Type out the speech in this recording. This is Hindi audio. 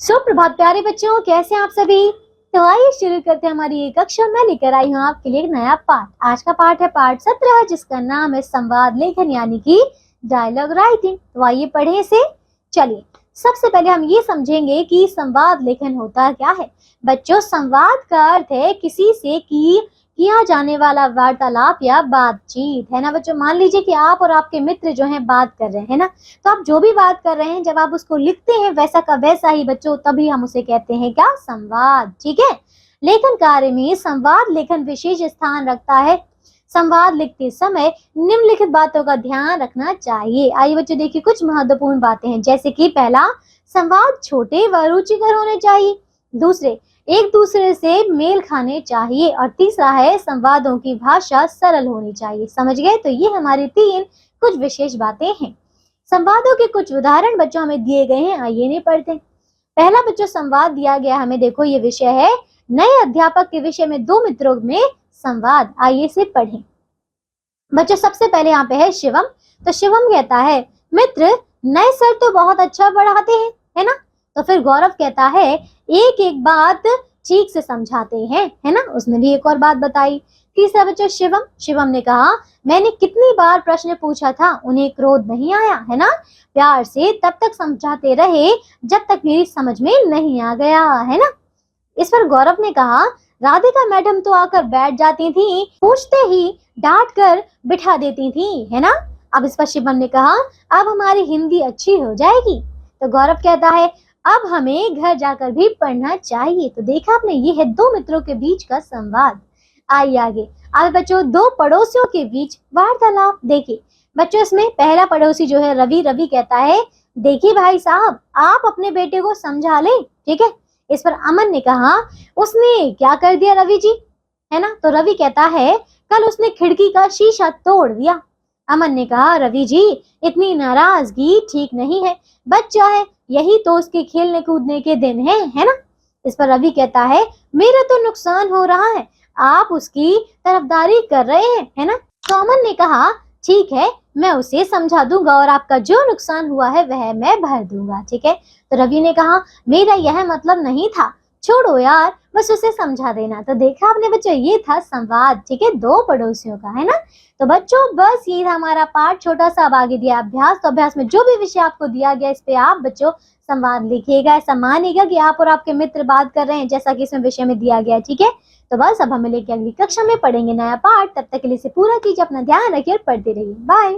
सुप्रभात प्यारे बच्चों, कैसे हैं आप सभी। तो आइए शुरू करते हैं हमारी ये कक्षा। मैं लेकर आई हूँ आपके लिए एक नया पाठ। आज का पाठ है पाठ 17, जिसका नाम है संवाद लेखन यानी कि डायलॉग राइटिंग। तो आइए पढ़े इसे। चलिए, सबसे पहले हम ये समझेंगे कि संवाद लेखन होता क्या है। बच्चों, संवाद का अर्थ है किसी से किया जाने वाला वार्तालाप या बातचीत, है ना बच्चों। मान लीजिए कि आप और आपके मित्र जो हैं बात कर रहे हैं ना, तो आप जो भी बात कर रहे हैं जब आप उसको लिखते हैं वैसा का वैसा ही बच्चों, तभी हम उसे कहते हैं क्या, संवाद। ठीक है। लेखन कार्य में संवाद लेखन विशेष स्थान रखता है। संवाद लिखते समय निम्नलिखित बातों का ध्यान रखना चाहिए। आइए बच्चों देखिए, कुछ महत्वपूर्ण बातें हैं, जैसे कि पहला, संवाद छोटे व रुचिकर होने चाहिए। दूसरे, एक दूसरे से मेल खाने चाहिए। और तीसरा है, संवादों की भाषा सरल होनी चाहिए। समझ गए। तो ये हमारी तीन कुछ विशेष बातें हैं। संवादों के कुछ उदाहरण बच्चों हमें दिए गए हैं, आइए इन्हें पढ़ते हैं। पहला बच्चों संवाद दिया गया हमें, देखो ये विषय है नए अध्यापक के विषय में दो मित्रों में संवाद। आइए इसे पढ़ें। बच्चों सबसे पहले यहाँ पे है शिवम। तो शिवम कहता है, मित्र नए सर तो बहुत अच्छा पढ़ाते हैं, है ना। तो फिर गौरव कहता है, एक एक बात ठीक से समझाते हैं, है ना। उसने भी एक और बात बताई। तीसरा बच्चों शिवम ने कहा, मैंने कितनी बार प्रश्न पूछा था, उन्हें क्रोध नहीं आया, है ना। प्यार से तब तक समझाते रहे जब तक मेरी समझ में नहीं आ गया, है ना। इस पर गौरव ने कहा, राधिका मैडम तो आकर बैठ जाती थी, पूछते ही डांट कर बिठा देती थी, है ना। अब इस पर शिवम ने कहा, अब हमारी हिंदी अच्छी हो जाएगी। तो गौरव कहता है, अब हमें घर जाकर भी पढ़ना चाहिए। तो देखा आपने, ये है दो मित्रों के बीच का संवाद। आइए आगे। अब बच्चों, दो पड़ोसियों के बीच वार्तालाप देखिए। बच्चों इसमें पहला पड़ोसी जो है रवि कहता है, देखिए भाई साहब, आप अपने बेटे को समझा लें, ठीक है। इस पर अमन ने कहा, उसने क्या कर दिया रवि जी, है ना। तो रवि कहता है, कल उसने खिड़की का शीशा तोड़ दिया। अमन ने कहा, रवि जी इतनी नाराजगी ठीक नहीं है, बच्चा है, यही तो उसके खेलने कूदने के दिन है ना। इस पर रवि कहता है, मेरा तो नुकसान हो रहा है, आप उसकी तरफदारी कर रहे हैं, है ना। तो अमन ने कहा, ठीक है, मैं उसे समझा दूंगा और आपका जो नुकसान हुआ है वह मैं भर दूंगा, ठीक है। तो रवि ने कहा, मेरा यह मतलब नहीं था, छोड़ो यार, बस उसे समझा देना। तो देखा आपने बच्चों, ये था संवाद, ठीक है, दो पड़ोसियों का, है ना। तो बच्चों बस ये था हमारा पाठ, छोटा सा। अब आगे दिया अभ्यास। तो अभ्यास में जो भी विषय आपको दिया गया, इस पे आप बच्चों संवाद लिखिएगा। ऐसा मानिएगा कि आप और आपके मित्र बात कर रहे हैं जैसा कि इसमें विषय में दिया गया, ठीक है। तो बस अब हम मिलेंगे अगली कक्षा में, पढ़ेंगे नया पाठ। तब तक के लिए इसे पूरा कीजिए, अपना ध्यान रखिए और पढ़ते रहिए। बाय।